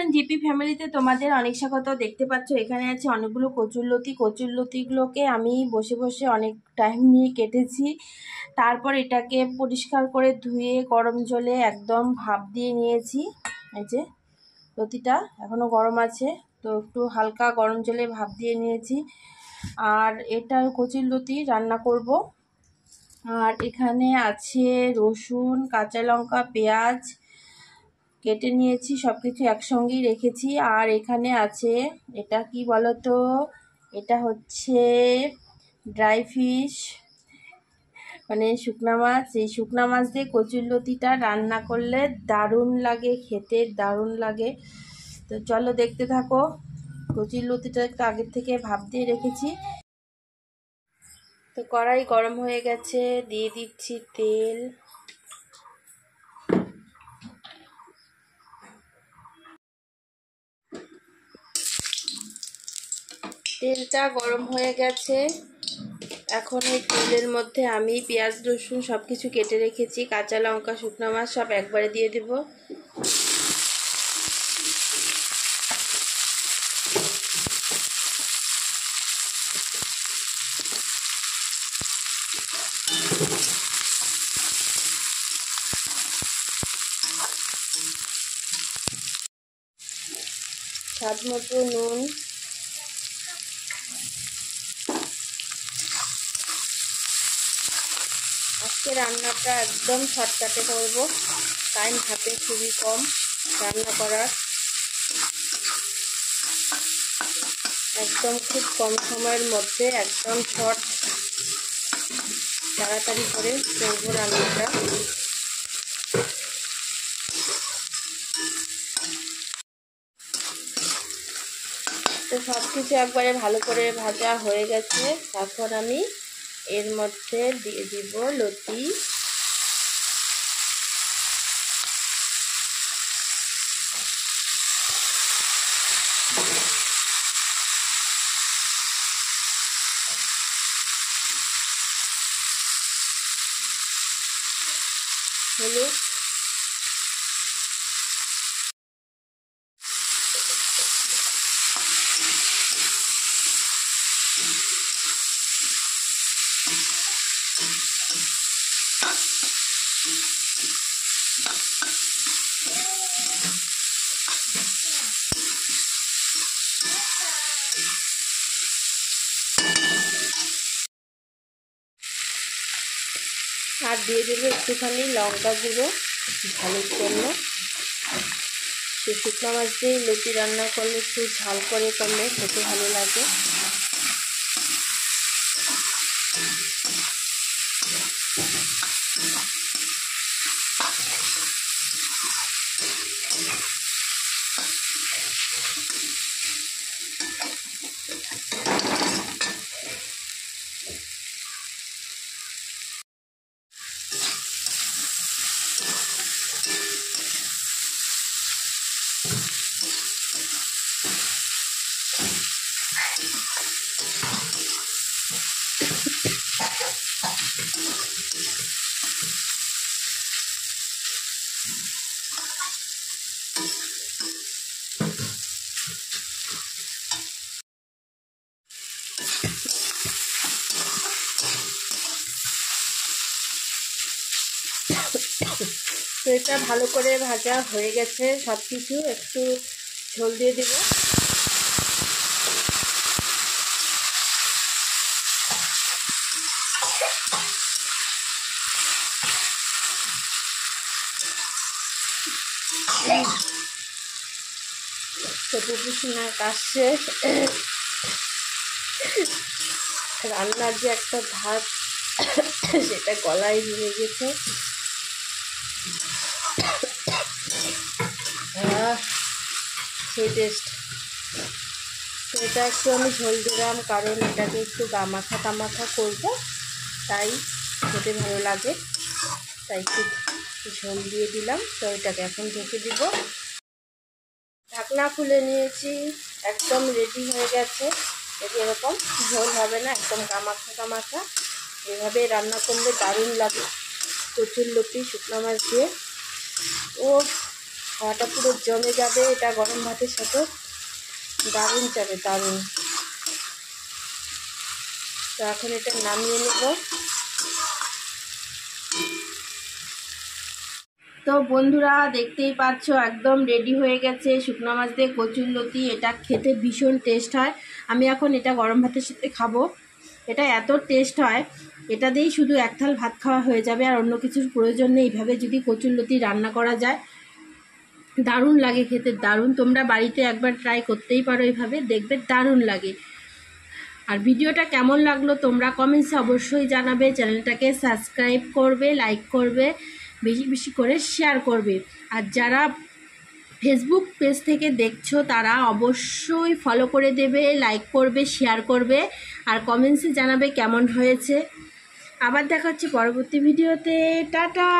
Friend, GP ফ্যামিলিতে তোমাদের অনেক স্বাগত। দেখতে পাচ্ছ এখানে আছে অনেকগুলো কচুরলতি। কচুরলতিগুলোকে আমি বসে বসে অনেক টাইম নিয়ে কেটেছি। তারপর এটাকে পরিষ্কার করে ধুয়ে গরম জলে একদম ভাপ দিয়ে নিয়েছি। এই যে লতিটা এখনো গরম আছে, তো একটু হালকা গরম জলে ভাপ দিয়ে নিয়েছি। আর এটা কচুরলতি রান্না করব। আর এখানে আছে রসুন, কাঁচা লঙ্কা, পেঁয়াজ কেটে নিয়েছি, সব কিছু একসঙ্গেই রেখেছি। আর এখানে আছে, এটা কি বলতো, এটা হচ্ছে ড্রাই ফিশ, মানে শুকনা মাছ। এই শুকনা মাছ দিয়ে কচুরলতিটা রান্না করলে দারুণ লাগে, খেতে দারুণ লাগে। তো চলো দেখতে থাকো। কচুরলতিটা একটু আগের থেকে ভাপ দিয়ে রেখেছি। তো কড়াই গরম হয়ে গেছে, দিয়ে দিচ্ছি তেল। তেলটা গরম হয়ে গেছে। এখন এই তেলের মধ্যে আমি পেঁয়াজ রসুন সব কিছু কেটে রেখেছি, কাঁচা লঙ্কা, শুকনো মাছ সব একবারে দিয়ে দেব। স্বাদ মতো নুন, আজকে রান্নাটা একদম শর্টকাটে করব, টাইম হাতে খুবই কম রান্না করার। একদম খুব কম সময়ের মধ্যে একদম শর্ট তাড়াতাড়ি করে করব রান্নাটা। তো সব কিছু একবারে ভালো করে ভাজা হয়ে গেছে। এখন আমি এর মধ্যে দিয়ে দিব লতি। হলুদ, আর দিয়ে দেবো একটুখানি লঙ্কা গুঁড়ো ঝালের জন্য। সে শুকনো মাছ দিয়ে লতি রান্না করলে একটু ঝাল করে করলে খেতে ভালো লাগে। তো এটা ভালো করে ভাজা হয়ে গেছে সব কিছু। একটু ঝোল দিয়ে দেব। তো পুকুশিনা কাশছে, রান্নার যে একটা ভাত সেটা গলায় নিয়ে গেছে। সেই টেস্ট। তো এটা একটু আমি ঝোল দিলাম, কারণ এটাকে একটু গামাখা টামাখা করবো, তাই খেতে ভালো লাগে, তাই একটু ঝোল দিয়ে দিলাম। তো এটাকে এখন ঢেকে দিব। ঢাকনা খুলে নিয়েছি, একদম রেডি হয়ে গেছে। এরকম ঝোল হবে না, একদম গামাখা গামাখা। এভাবে রান্না করলে দারুণ লাগে কচুরলতি শুকনো মাছ দিয়ে। ও খাওয়াটা পুরো জমে যাবে, এটা গরম ভাতের সাথে দারুণ যাবে, দারুণ। তো এখন এটা নামিয়ে নেব। তো বন্ধুরা দেখতেই পাচ্ছ একদম রেডি হয়ে গেছে শুকনো মাছ দিয়ে কচুরলতি। এটা খেতে ভীষণ টেস্ট হয়। আমি এখন এটা গরম ভাতের সাথে খাবো। এটা এত টেস্ট হয়, এটা দিয়েই শুধু এক থাল ভাত খাওয়া হয়ে যাবে, আর অন্য কিছুর প্রয়োজন নেই। এইভাবে যদি কচুরলতি রান্না করা যায় দারুণ লাগে খেতে, দারুণ। তোমরা বাড়িতে একবার ট্রাই করতেই পারো এইভাবে, দেখবে দারুণ লাগে। আর ভিডিওটা কেমন লাগলো তোমরা কমেন্টসে অবশ্যই জানাবে। চ্যানেলটাকে সাবস্ক্রাইব করবে, লাইক করবে, বেশি বেশি করে শেয়ার করবে। আর যারা ফেসবুক পেজ থেকে দেখছো তারা অবশ্যই ফলো করে দেবে, লাইক করবে, শেয়ার করবে, আর কমেন্টসে জানাবে কেমন হয়েছে। আবার দেখা হচ্ছে পরবর্তী ভিডিওতে। টাটা।